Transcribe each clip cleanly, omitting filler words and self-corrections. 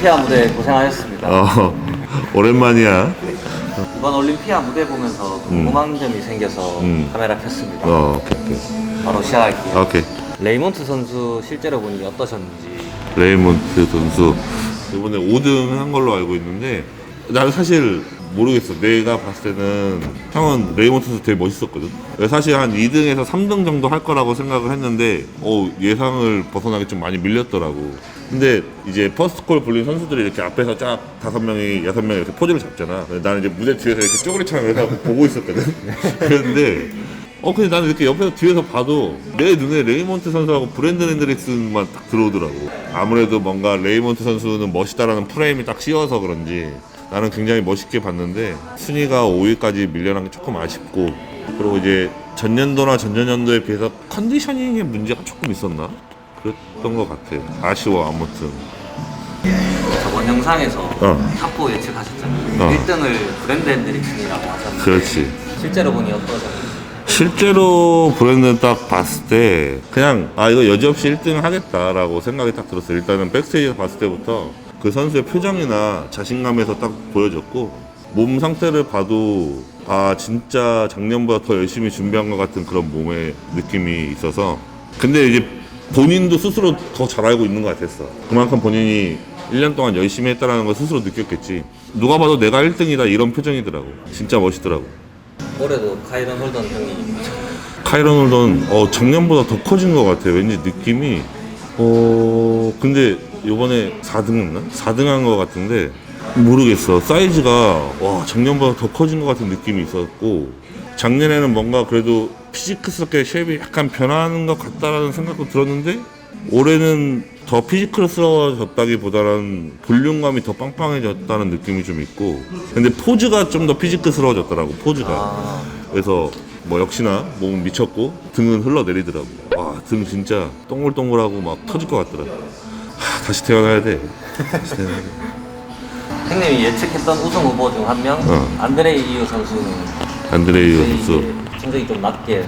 올림피아 무대 고생하셨습니다. 오랜만이야. 이번 올림피아 무대 보면서 궁금한 점이 생겨서 카메라 켰습니다. 오케이. 바로 시작할게요. 오케이. 레이몬트 선수 실제로 보니 어떠셨는지. 레이몬트 선수 이번에 5등 한 걸로 알고 있는데 나는 사실 모르겠어. 내가 봤을 때는 형은 레이몬트 선수 되게 멋있었거든. 사실 한 2등에서 3등 정도 할 거라고 생각을 했는데 예상을 벗어나게 좀 많이 밀렸더라고. 근데 이제 퍼스트콜 불린 선수들이 이렇게 앞에서 쫙 5명이 6명이 이렇게 포즈를 잡잖아. 나는 이제 무대 뒤에서 이렇게 쪼그리처럼 해서 보고 있었거든. 그런데 근데 나는 이렇게 옆에서 뒤에서 봐도 내 눈에 레이몬트 선수하고 브랜든 핸드릭슨만 딱 들어오더라고. 아무래도 뭔가 레이몬트 선수는 멋있다라는 프레임이 딱 씌워서 그런지 나는 굉장히 멋있게 봤는데 순위가 5위까지 밀려난 게 조금 아쉽고, 그리고 이제 전년도나 전전년도에 비해서 컨디셔닝의 문제가 조금 있었나? 그랬던 것 같아. 아쉬워. 아무튼 저번 영상에서 탑4 예측하셨잖아요. 1등을 브랜드 핸드릭슨이라고 하셨는데 그렇지. 실제로 보니 어떠셨나요? 실제로 브랜드는 딱 봤을 때 그냥 이거 여지없이 1등 하겠다라고 생각이 딱 들었어요. 일단은 백스테이지에서 봤을 때부터 그 선수의 표정이나 자신감에서 딱 보여졌고, 몸 상태를 봐도 진짜 작년보다 더 열심히 준비한 것 같은 그런 몸의 느낌이 있어서. 근데 이제 본인도 스스로 더 잘 알고 있는 것 같았어. 그만큼 본인이 1년 동안 열심히 했다는 걸 스스로 느꼈겠지. 누가 봐도 내가 1등이다 이런 표정이더라고. 진짜 멋있더라고. 올해도 카이런 홀던 형이 카이런 홀던 작년보다 더 커진 것 같아. 왠지 느낌이. 근데 요번에 4등 했나? 4등 한 것 같은데 모르겠어. 사이즈가 작년보다 더 커진 것 같은 느낌이 있었고, 작년에는 뭔가 그래도 피지크스럽게 쉐입이 약간 변하는 것 같다라는 생각도 들었는데 올해는 더 피지크스러워졌다기보다는 볼륨감이 더 빵빵해졌다는 느낌이 좀 있고, 근데 포즈가 좀 더 피지크스러워졌더라고. 포즈가. 그래서 역시나 몸은 미쳤고 등은 흘러내리더라고. 등 진짜 동글동글하고 막 터질 것 같더라. 다시 태어나야 돼. 형님이 예측했던 우승 후보 중 한 명, 안드레이 이유 선수는 안드레이유 선수. 성적이 좀 낮게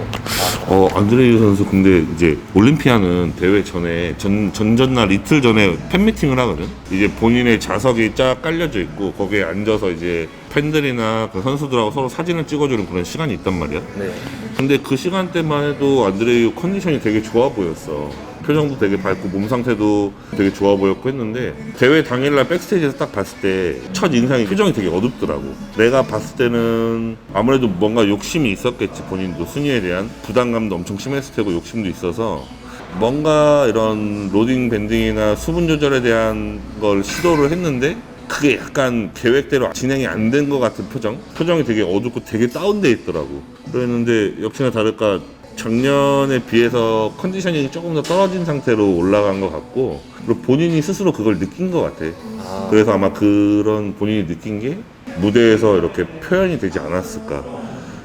안드레이유 선수 근데 이제 올림피아는 대회 전에 전날 이틀 전에 팬미팅을 하거든. 이제 본인의 자석이 쫙 깔려져 있고 거기에 앉아서 이제 팬들이나 그 선수들하고 서로 사진을 찍어주는 그런 시간이 있단 말이야. 네. 근데 그 시간대만 해도 안드레이유 컨디션이 되게 좋아 보였어. 표정도 되게 밝고 몸 상태도 되게 좋아 보였고 했는데, 대회 당일날 백스테이지에서 딱 봤을 때 첫 인상이 표정이 되게 어둡더라고. 내가 봤을 때는 아무래도 뭔가 욕심이 있었겠지. 본인도 순위에 대한 부담감도 엄청 심했을 테고 욕심도 있어서 뭔가 이런 로딩 밴딩이나 수분 조절에 대한 걸 시도를 했는데 그게 약간 계획대로 진행이 안 된 것 같은 표정이 되게 어둡고 되게 다운돼 있더라고. 그랬는데 역시나 다를까 작년에 비해서 컨디셔닝이 조금 더 떨어진 상태로 올라간 것 같고, 그리고 본인이 스스로 그걸 느낀 것 같아. 그래서 아마 그런 본인이 느낀 게 무대에서 이렇게 표현이 되지 않았을까.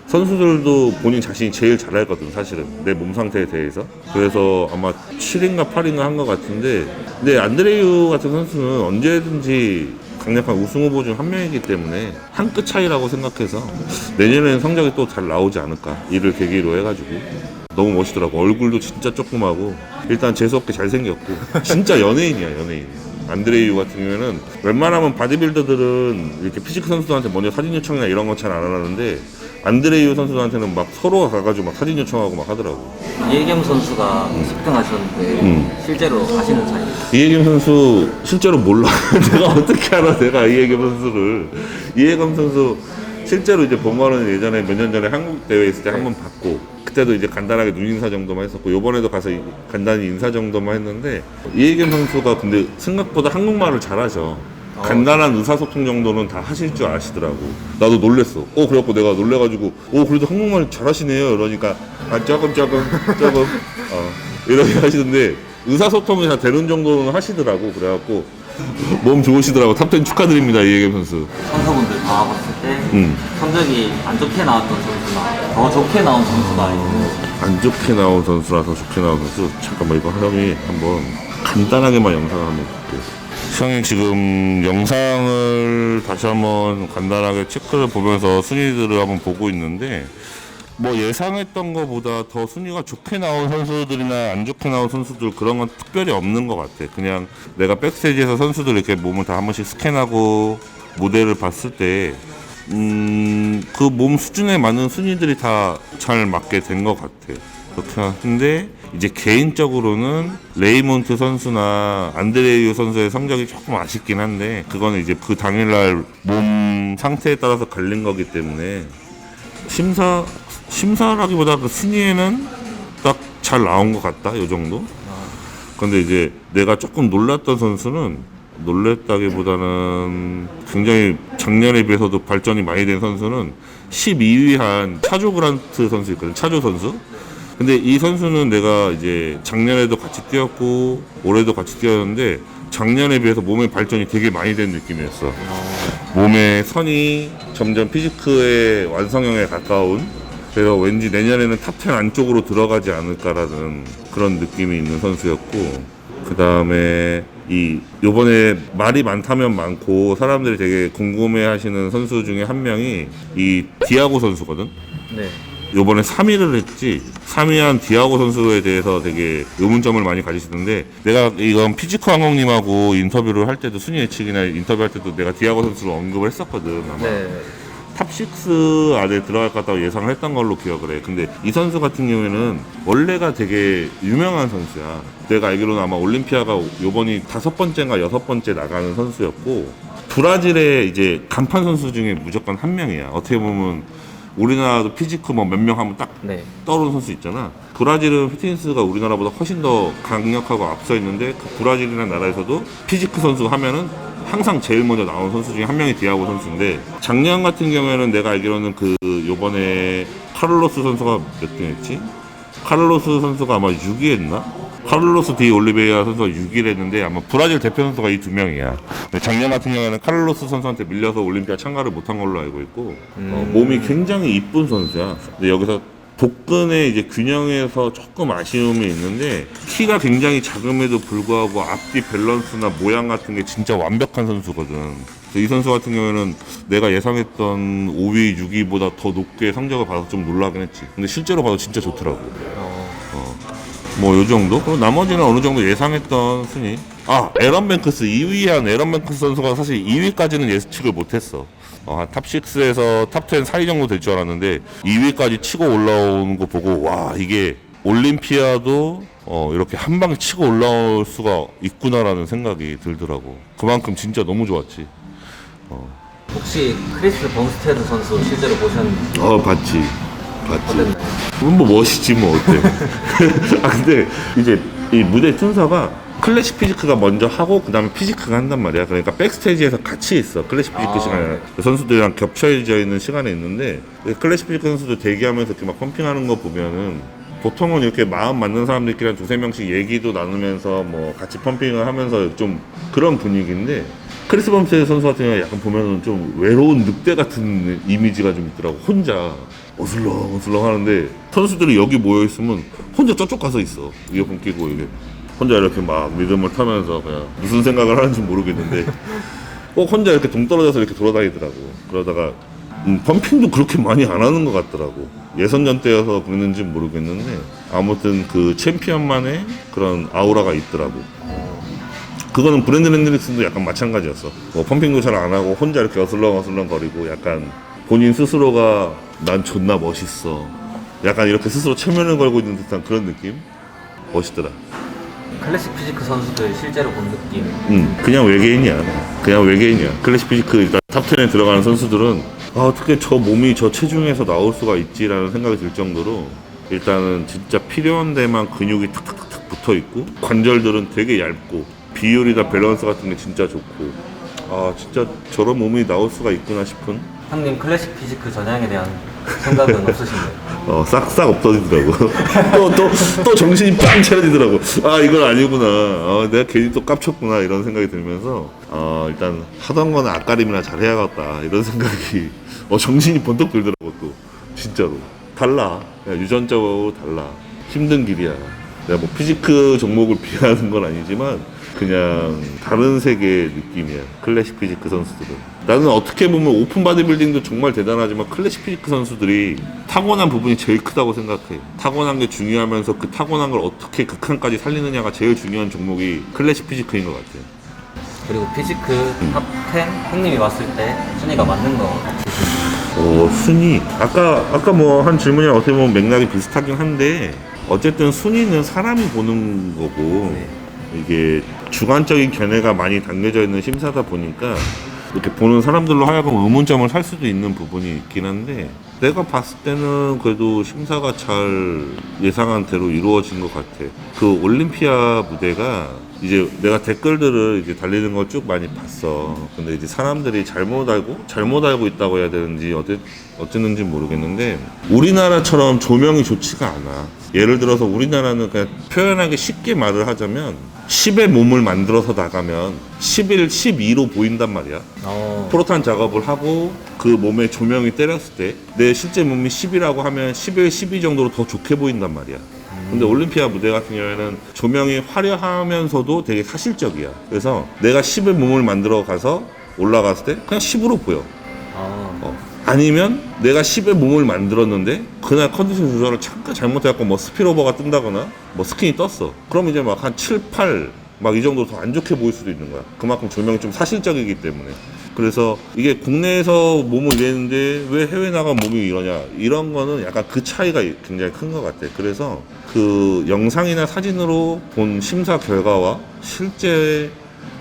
선수들도 본인 자신이 제일 잘 알거든, 사실은 내 몸 상태에 대해서. 그래서 아마 7인가 8인가 한 것 같은데, 근데 안드레이유 같은 선수는 언제든지 강력한 우승 후보 중 한 명이기 때문에 한 끗 차이라고 생각해서 내년에는 성적이 또 잘 나오지 않을까, 이를 계기로 해가지고. 너무 멋있더라고. 얼굴도 진짜 조그마고 일단 재수없게 잘생겼고 진짜 연예인이야, 연예인. 안드레이유 같은 경우에는 웬만하면 바디빌더들은 이렇게 피지크 선수들한테 먼저 사진 요청이나 이런 건 잘 안 하는데 안드레이유 선수들한테는 막 서로 가가지고 막 사진 요청하고 막 하더라고. 이혜겸 선수가 10등 하셨는데 실제로 아시는 사이예요? 이혜겸 선수 실제로 몰라. 내가 어떻게 알아, 내가 이혜겸 선수를. 이혜겸 선수 실제로 이제 본 거는 예전에 몇 년 전에 한국 대회 있을 때 한 번 봤고, 그때도 이제 간단하게 눈인사 정도만 했었고, 요번에도 가서 간단히 인사 정도만 했는데, 이혜겸 선수가 근데 생각보다 한국말을 잘하셔. 간단한 의사소통 정도는 다 하실 줄 아시더라고. 나도 놀랬어. 그래갖고 내가 놀래가지고 그래도 한국말 잘하시네요 이러니까 조금 이렇게 하시던데 의사소통이 다 되는 정도는 하시더라고. 그래갖고 몸 좋으시더라고. 탑10 축하드립니다, 이혜겸 선수. 선수분들 다 봤을 때 성적이 안 좋게 나왔던 선수나 더 좋게 나온 선수가 있는지. 안 좋게 나온 선수나 더 좋게 나온 선수, 잠깐만 이거 형이 한번 간단하게만 영상을 한번 볼게요. 형이 지금 영상을 다시 한번 간단하게 체크를 보면서 순위들을 한번 보고 있는데, 뭐 예상했던 것보다 더 순위가 좋게 나온 선수들이나 안 좋게 나온 선수들 그런 건 특별히 없는 것 같아. 그냥 내가 백스테이지에서 선수들 이렇게 몸을 다 한 번씩 스캔하고 모델을 봤을 때 그 몸 수준에 맞는 순위들이 다 잘 맞게 된 것 같아. 그렇긴 한데 이제 개인적으로는 레이몬트 선수나 안드레유 선수의 성적이 조금 아쉽긴 한데 그거는 이제 그 당일날 몸 상태에 따라서 갈린 거기 때문에 심사라기보다 그 순위에는 딱 잘 나온 것 같다 요 정도. 근데 이제 내가 조금 놀랐던 선수는 놀랬다기보다는 굉장히 작년에 비해서도 발전이 많이 된 선수는 12위 한 차조 그란트 선수 있거든. 차조 선수. 근데 이 선수는 내가 이제 작년에도 같이 뛰었고 올해도 같이 뛰었는데 작년에 비해서 몸의 발전이 되게 많이 된 느낌이었어. 몸의 선이 점점 피지크의 완성형에 가까운, 그래서 왠지 내년에는 탑10 안쪽으로 들어가지 않을까라는 그런 느낌이 있는 선수였고, 그 다음에 요번에 말이 많다면 많고 사람들이 되게 궁금해 하시는 선수 중에 한 명이 이 디아고 선수거든. 네. 요번에 3위를 했지. 3위한 디아고 선수에 대해서 되게 의문점을 많이 가지시는데, 내가 이건 피지크 항공님하고 인터뷰를 할 때도 순위 예측이나 인터뷰할 때도 내가 디아고 선수를 언급을 했었거든. 아마 네. 탑6 안에 들어갈 것 같다고 예상을 했던 걸로 기억을 해. 근데 이 선수 같은 경우에는 원래가 되게 유명한 선수야. 내가 알기로는 아마 올림피아가 요번이 5번째인가 6번째 나가는 선수였고, 브라질의 이제 간판 선수 중에 무조건 한 명이야. 어떻게 보면 우리나라도 피지크 뭐 몇 명 하면 딱 네. 떠오르는 선수 있잖아. 브라질은 피트니스가 우리나라보다 훨씬 더 강력하고 앞서 있는데, 그 브라질이라는 나라에서도 피지크 선수 하면은 항상 제일 먼저 나온 선수 중에 한 명이 디아고 선수인데, 작년 같은 경우에는 내가 알기로는 요번에 카를로스 선수가 몇 등 했지? 카를로스 선수가 아마 6위 했나? 카를로스 디 올리베이라 선수가 6위를 했는데 아마 브라질 대표 선수가 이 두 명이야. 작년 같은 경우에는 카를로스 선수한테 밀려서 올림피아 참가를 못한 걸로 알고 있고, 몸이 굉장히 이쁜 선수야. 근데 여기서 복근의 이제 균형에서 조금 아쉬움이 있는데, 키가 굉장히 작음에도 불구하고 앞뒤 밸런스나 모양 같은 게 진짜 완벽한 선수거든. 이 선수 같은 경우에는 내가 예상했던 5위, 6위보다 더 높게 성적을 받아서 좀 놀라긴 했지. 근데 실제로 봐도 진짜 좋더라고. 뭐 요 정도? 그리고 나머지는 어느 정도 예상했던 순위. 에런 뱅크스 2위한 에런 뱅크스 선수가 사실 2위까지는 예측을 못했어. 탑6에서 탑10 사이 정도 될 줄 알았는데 2위까지 치고 올라오는 거 보고, 와, 이게 올림피아도 이렇게 한 방에 치고 올라올 수가 있구나라는 생각이 들더라고. 그만큼 진짜 너무 좋았지. 혹시 크리스 번스테드 선수 실제로 보셨는지? 봤지. 어땠나요? 그건 뭐 멋있지 뭐 어때. 근데 이제 이 무대 순서가 클래식 피지크가 먼저 하고 그 다음에 피지크가 한단 말이야. 그러니까 백스테이지에서 같이 있어. 클래식 피지크 시간에 선수들이랑 겹쳐져 있는 시간에 있는데, 클래식 피지크 선수들 대기하면서 이렇게 막 펌핑하는 거 보면은 보통은 이렇게 마음 맞는 사람들끼리 한 2-3명씩 얘기도 나누면서 뭐 같이 펌핑을 하면서 좀 그런 분위기인데, 크리스 범스의 선수 같은 경우는 약간 보면은 좀 외로운 늑대 같은 이미지가 좀 있더라고. 혼자 어슬렁어슬렁 하는데, 선수들이 여기 모여있으면 혼자 저쪽 가서 있어. 이어폰 끼고 이게 혼자 이렇게 막 리듬을 타면서 그냥 무슨 생각을 하는지 모르겠는데 꼭 혼자 이렇게 동떨어져서 이렇게 돌아다니더라고. 그러다가 펌핑도 그렇게 많이 안 하는 것 같더라고. 예선전 때여서 그랬는지 모르겠는데 아무튼 그 챔피언만의 그런 아우라가 있더라고. 그거는 브랜든 핸드릭슨도 약간 마찬가지였어. 뭐 펌핑도 잘 안 하고 혼자 이렇게 어슬렁어슬렁 거리고, 약간 본인 스스로가 난 존나 멋있어, 약간 이렇게 스스로 체면을 걸고 있는 듯한 그런 느낌? 멋있더라. 클래식 피지크 선수들 실제로 본 느낌? 그냥 외계인이야. 그냥 외계인이야. 클래식 피지크 일단 탑10에 들어가는 선수들은 어떻게 저 몸이 저 체중에서 나올 수가 있지라는 생각이 들 정도로, 일단은 진짜 필요한 데만 근육이 탁탁탁 붙어 있고, 관절들은 되게 얇고, 비율이나 밸런스 같은 게 진짜 좋고, 진짜 저런 몸이 나올 수가 있구나 싶은. 형님 클래식 피지크 전향에 대한 생각은 없으신가요? 싹싹 없어지더라고. 또 정신이 빵 차려지더라고. 이건 아니구나. 내가 괜히 또 깝쳤구나. 이런 생각이 들면서, 일단 하던 거는 앞가림이나 잘 해야겠다. 이런 생각이, 정신이 번뜩 들더라고, 또. 진짜로. 달라. 그냥 유전적으로 달라. 힘든 길이야. 내가 뭐 피지크 종목을 비하하는 건 아니지만, 그냥 다른 세계의 느낌이야. 클래식 피지크 선수들은. 나는 어떻게 보면 오픈 바디빌딩도 정말 대단하지만 클래식 피지크 선수들이 타고난 부분이 제일 크다고 생각해. 타고난 게 중요하면서 그 타고난 걸 어떻게 극한까지 살리느냐가 제일 중요한 종목이 클래식 피지크인 것 같아. 그리고 피지크 탑10 형님이 봤을 때 순위가 맞는 거 같으신가요? 순위. 아까 뭐 한 질문이랑 어떻게 보면 맥락이 비슷하긴 한데, 어쨌든 순위는 사람이 보는 거고, 네. 이게 주관적인 견해가 많이 담겨져 있는 심사다 보니까 이렇게 보는 사람들로 하여금 의문점을 살 수도 있는 부분이 있긴 한데, 내가 봤을 때는 그래도 심사가 잘 예상한 대로 이루어진 것 같아. 그 올림피아 무대가 이제 내가 댓글들을 이제 달리는 걸 쭉 많이 봤어. 근데 이제 사람들이 잘못 알고 있다고 해야 되는지 어쨌는지 모르겠는데, 우리나라처럼 조명이 좋지가 않아. 예를 들어서 우리나라는 그냥 표현하기 쉽게 말을 하자면 10의 몸을 만들어서 나가면 11, 12로 보인단 말이야. 프로탄 작업을 하고 그 몸에 조명이 때렸을 때 내 실제 몸이 10이라고 하면 11, 12 정도로 더 좋게 보인단 말이야. 근데 올림피아 무대 같은 경우에는 조명이 화려하면서도 되게 사실적이야. 그래서 내가 10의 몸을 만들어 가서 올라갔을 때 그냥 10으로 보여. 아니면 내가 10의 몸을 만들었는데 그날 컨디션 조절을 잠깐 잘못해갖고 뭐 스피드오버가 뜬다거나 뭐 스킨이 떴어. 그럼 이제 막 한 7, 8 막 이 정도 더 안 좋게 보일 수도 있는 거야. 그만큼 조명이 좀 사실적이기 때문에. 그래서 이게 국내에서 몸을 이랬는데 왜 해외 나간 몸이 이러냐, 이런 거는 약간 그 차이가 굉장히 큰 것 같아. 그래서 그 영상이나 사진으로 본 심사 결과와 실제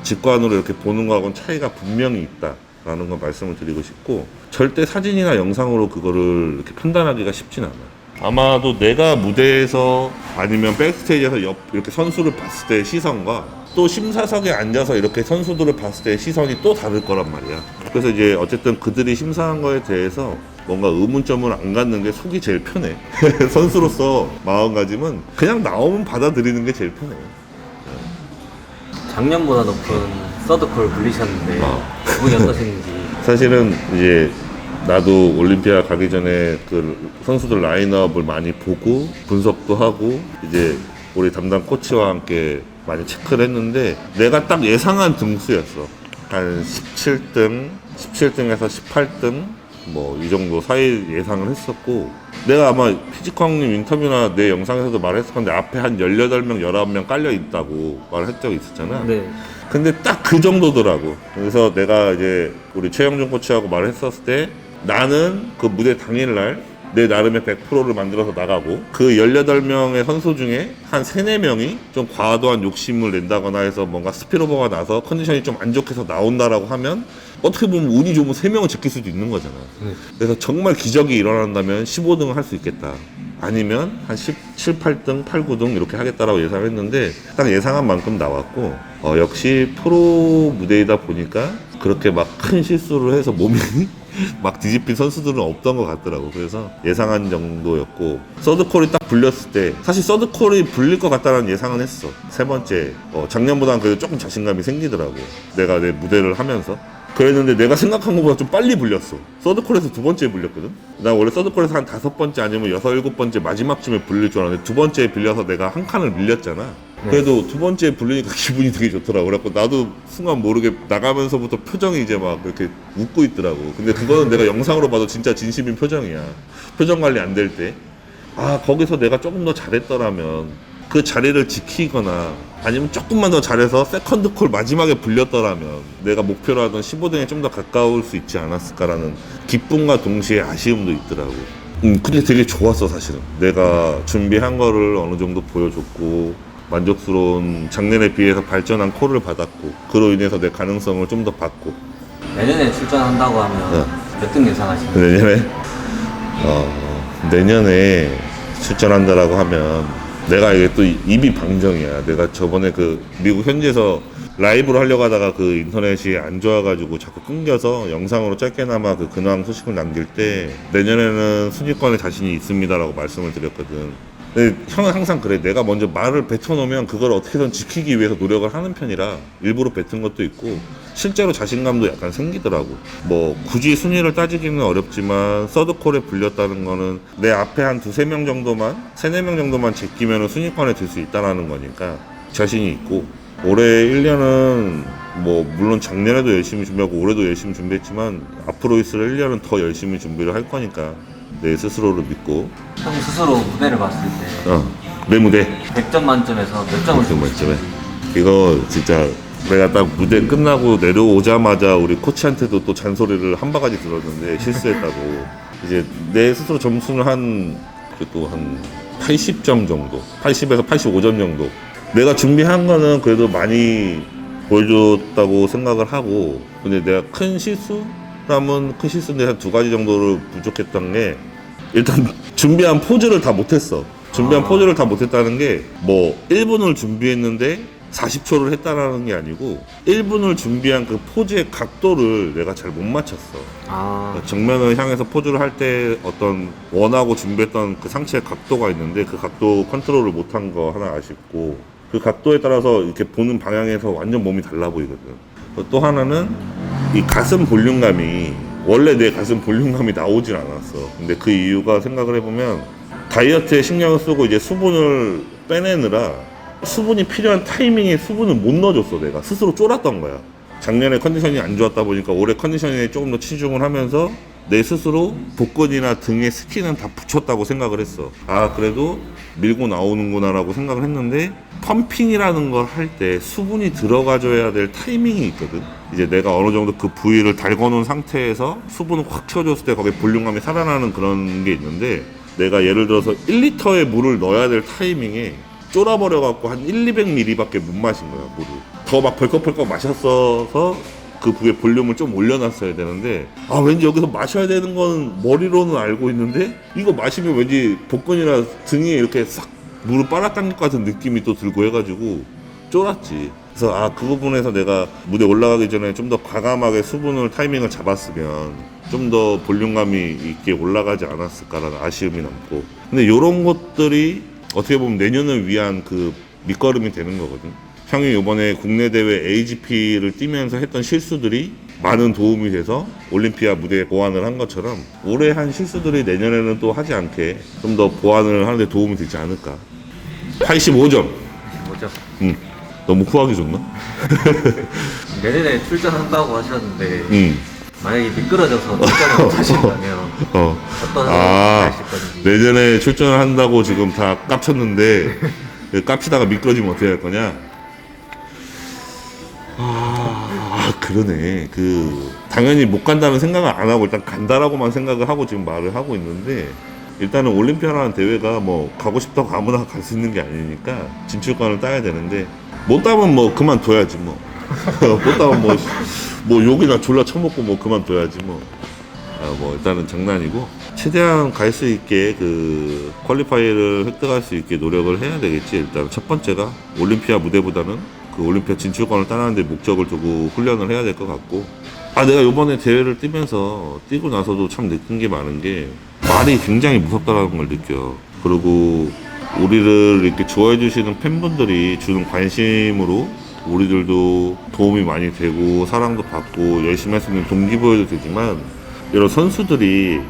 직관으로 이렇게 보는 거하고는 차이가 분명히 있다라는 걸 말씀을 드리고 싶고, 절대 사진이나 영상으로 그거를 이렇게 판단하기가 쉽진 않아. 아마도 내가 무대에서 아니면 백스테이지에서 이렇게 선수를 봤을 때의 시선과 또 심사석에 앉아서 이렇게 선수들을 봤을 때의 시선이 또 다를 거란 말이야. 그래서 이제 어쨌든 그들이 심사한 거에 대해서 뭔가 의문점을 안 갖는 게 속이 제일 편해. 선수로서 마음가짐은 그냥 나오면 받아들이는 게 제일 편해. 작년보다 높은 서드콜 불리셨는데 기분이 어떠신지. 사실은 이제 나도 올림피아 가기 전에 그 선수들 라인업을 많이 보고 분석도 하고 이제 우리 담당 코치와 함께 많이 체크를 했는데, 내가 딱 예상한 등수였어. 한 17등에서 18등 뭐 이 정도 사이 예상을 했었고, 내가 아마 피지컬님 인터뷰나 내 영상에서도 말했을 건데 앞에 한 18명, 19명 깔려 있다고 말을 한 적이 있었잖아. 네. 근데 딱 그 정도더라고. 그래서 내가 이제 우리 최영준 코치하고 말을 했었을 때, 나는 그 무대 당일날 내 나름의 100%를 만들어서 나가고, 그 18명의 선수 중에 한 3, 4명이 좀 과도한 욕심을 낸다거나 해서 뭔가 스피드오버가 나서 컨디션이 좀 안 좋게 해서 나온다라고 하면 어떻게 보면 운이 좋으면 3명을 제낄 수도 있는 거잖아. 그래서 정말 기적이 일어난다면 15등을 할 수 있겠다. 아니면 한 17, 8등, 8, 9등 이렇게 하겠다라고 예상을 했는데 딱 예상한 만큼 나왔고, 역시 프로 무대이다 보니까 그렇게 막 큰 실수를 해서 몸이 막 뒤집힌 선수들은 없던 것 같더라고. 그래서 예상한 정도였고, 서드콜이 딱 불렸을 때 사실 서드콜이 불릴 것 같다는 예상은 했어. 세 번째 작년보다는 그래도 조금 자신감이 생기더라고, 내가 내 무대를 하면서. 그랬는데 내가 생각한 것보다 좀 빨리 불렸어. 서드콜에서 두 번째에 불렸거든. 난 원래 서드콜에서 한 5번째 아니면 6, 7번째 마지막쯤에 불릴 줄 알았는데 두 번째에 불려서 내가 한 칸을 밀렸잖아. 그래도 두 번째에 불리니까 기분이 되게 좋더라고. 그래갖고 나도 순간 모르게 나가면서부터 표정이 이제 막 이렇게 웃고 있더라고. 근데 그거는 내가 영상으로 봐도 진짜 진심인 표정이야. 표정 관리 안 될 때. 거기서 내가 조금 더 잘했더라면, 그 자리를 지키거나 아니면 조금만 더 잘해서 세컨드 콜 마지막에 불렸더라면 내가 목표로 하던 15등에 좀 더 가까울 수 있지 않았을까라는 기쁨과 동시에 아쉬움도 있더라고. 근데 되게 좋았어. 사실은 내가 준비한 거를 어느 정도 보여줬고, 만족스러운, 작년에 비해서 발전한 콜을 받았고, 그로 인해서 내 가능성을 좀 더 받고. 내년에 출전한다고 하면 몇 등 예상하시나요? 내년에? 내년에 출전한다라고 하면 내가 이게 또 입이 방정이야. 내가 저번에 그 미국 현지에서 라이브로 하려고 하다가 그 인터넷이 안 좋아가지고 자꾸 끊겨서 영상으로 짧게나마 그 근황 소식을 남길 때 내년에는 순위권에 자신이 있습니다라고 말씀을 드렸거든. 근데 형은 항상 그래. 내가 먼저 말을 뱉어놓으면 그걸 어떻게든 지키기 위해서 노력을 하는 편이라 일부러 뱉은 것도 있고, 실제로 자신감도 약간 생기더라고. 뭐 굳이 순위를 따지기는 어렵지만 서드콜에 불렸다는 거는 내 앞에 한 2, 3명 정도만, 3, 4명 정도만 제끼면 순위권에 들 수 있다는 거니까 자신이 있고, 올해 1년은 뭐 물론 작년에도 열심히 준비하고 올해도 열심히 준비했지만 앞으로 있을 1년은 더 열심히 준비를 할 거니까 내 스스로를 믿고 형 스스로 무대를 봤을 때 내 무대 100점 만점에서 몇 점을 주고 만점에 이거 진짜 내가 딱 무대 끝나고 내려오자마자 우리 코치한테도 또 잔소리를 한 바가지 들었는데 실수했다고 이제 내 스스로 점수는 한 80점 정도 80에서 85점 정도 내가 준비한 거는 그래도 많이 보여줬다고 생각을 하고 근데 내가 큰 실수라면 큰 실수인데 한 2가지 정도를 부족했던 게 일단 준비한 포즈를 다 못했어 포즈를 다 못했다는 게 뭐 1분을 준비했는데 40초를 했다라는 게 아니고 1분을 준비한 그 포즈의 각도를 내가 잘 못 맞췄어. 정면을 향해서 포즈를 할 때 어떤 원하고 준비했던 그 상체의 각도가 있는데 그 각도 컨트롤을 못한 거 하나 아쉽고 그 각도에 따라서 이렇게 보는 방향에서 완전 몸이 달라 보이거든. 또 하나는 이 가슴 볼륨감이 원래 내 가슴 볼륨감이 나오진 않았어. 근데 그 이유가 생각을 해보면 다이어트에 신경을 쓰고 이제 수분을 빼내느라 수분이 필요한 타이밍에 수분을 못 넣어줬어. 내가 스스로 쫄았던 거야. 작년에 컨디션이 안 좋았다 보니까 올해 컨디션에 조금 더 치중을 하면서 내 스스로 복근이나 등에 스킨은 다 붙였다고 생각을 했어. 그래도 밀고 나오는구나 라고 생각을 했는데 펌핑이라는 걸 할 때 수분이 들어가줘야 될 타이밍이 있거든. 이제 내가 어느 정도 그 부위를 달궈놓은 상태에서 수분을 확 채워줬을 때 거기에 볼륨감이 살아나는 그런 게 있는데 내가 예를 들어서 1리터의 물을 넣어야 될 타이밍에 쫄아버려갖고 한 200ml 밖에 못 마신 거야, 물을. 더 막 벌컥벌컥 마셨어서 그 부위에 볼륨을 좀 올려놨어야 되는데 왠지 여기서 마셔야 되는 건 머리로는 알고 있는데 이거 마시면 왠지 복근이나 등에 이렇게 싹 물을 빨아당길 것 같은 느낌이 또 들고 해가지고 쫄았지. 그래서 그 부분에서 내가 무대 올라가기 전에 좀 더 과감하게 수분을 타이밍을 잡았으면 좀 더 볼륨감이 있게 올라가지 않았을까라는 아쉬움이 남고 근데 이런 것들이 어떻게 보면 내년을 위한 그 밑거름이 되는 거거든. 형이 이번에 국내 대회 AGP를 뛰면서 했던 실수들이 많은 도움이 돼서 올림피아 무대에 보완을 한 것처럼 올해 한 실수들이 내년에는 또 하지 않게 좀 더 보완을 하는 데 도움이 되지 않을까. 85점. 뭐죠? 너무 후하게 줬나? 내년에 출전한다고 하셨는데 만약에 미끄러져서 출전을 못하신다면 어떤 하실 건지. 내년에 출전을 한다고 지금 다 깝쳤는데 깝치다가 미끄러지면 어떻게 할 거냐? 그러네. 당연히 못 간다는 생각을 안 하고 일단 간다라고만 생각을 하고 지금 말을 하고 있는데 일단은 올림피아라는 대회가 뭐 가고 싶다고 아무나 갈 수 있는 게 아니니까 진출권을 따야 되는데 못 따면 뭐 그만둬야지 뭐. 못 따면 뭐 욕이나 졸라 처먹고 뭐 그만둬야지 뭐. 뭐 일단은 장난이고 최대한 갈 수 있게 그 퀄리파이를 획득할 수 있게 노력을 해야 되겠지. 일단 첫 번째가 올림피아 무대보다는 그 올림피아 진출권을 따는 데 목적을 두고 훈련을 해야 될 것 같고 내가 이번에 대회를 뛰고 나서도 참 느낀 게 많은 게 말이 굉장히 무섭다라는 걸 느껴. 그리고 우리를 이렇게 좋아해 주시는 팬분들이 주는 관심으로 우리들도 도움이 많이 되고 사랑도 받고 열심히 할 수 있는 동기부여도 되지만 이런 선수들이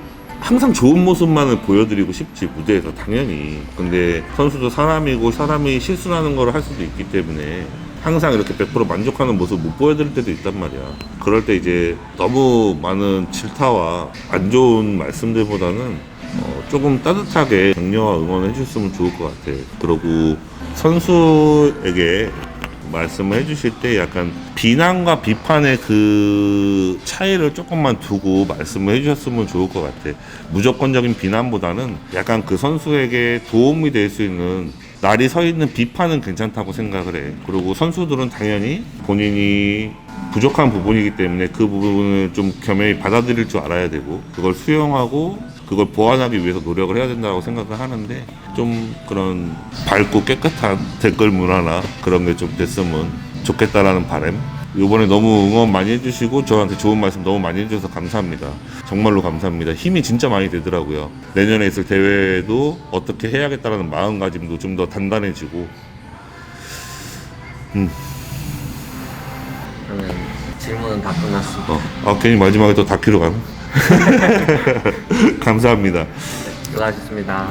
항상 좋은 모습만을 보여드리고 싶지 무대에서 당연히. 근데 선수도 사람이고 사람이 실수하는 걸 할 수도 있기 때문에 항상 이렇게 100% 만족하는 모습 못 보여드릴 때도 있단 말이야. 그럴 때 이제 너무 많은 질타와 안 좋은 말씀들보다는 조금 따뜻하게 격려와 응원을 해주셨으면 좋을 것 같아. 그리고 선수에게 말씀을 해주실 때 약간 비난과 비판의 그 차이를 조금만 두고 말씀을 해주셨으면 좋을 것 같아. 무조건적인 비난보다는 약간 그 선수에게 도움이 될 수 있는 날이 서 있는 비판은 괜찮다고 생각을 해. 그리고 선수들은 당연히 본인이 부족한 부분이기 때문에 그 부분을 좀 겸허히 받아들일 줄 알아야 되고 그걸 수용하고 그걸 보완하기 위해서 노력을 해야 된다고 생각을 하는데 좀 그런 밝고 깨끗한 댓글 문화나 그런 게 좀 됐으면 좋겠다라는 바람. 이번에 너무 응원 많이 해주시고 저한테 좋은 말씀 너무 많이 해주셔서 감사합니다. 정말로 감사합니다. 힘이 진짜 많이 되더라고요. 내년에 있을 대회도 어떻게 해야겠다라는 마음가짐도 좀 더 단단해지고. 그러면 질문은 다 끝났습니다. 괜히 마지막에 또 다큐로 가네. 감사합니다. 수고하셨습니다.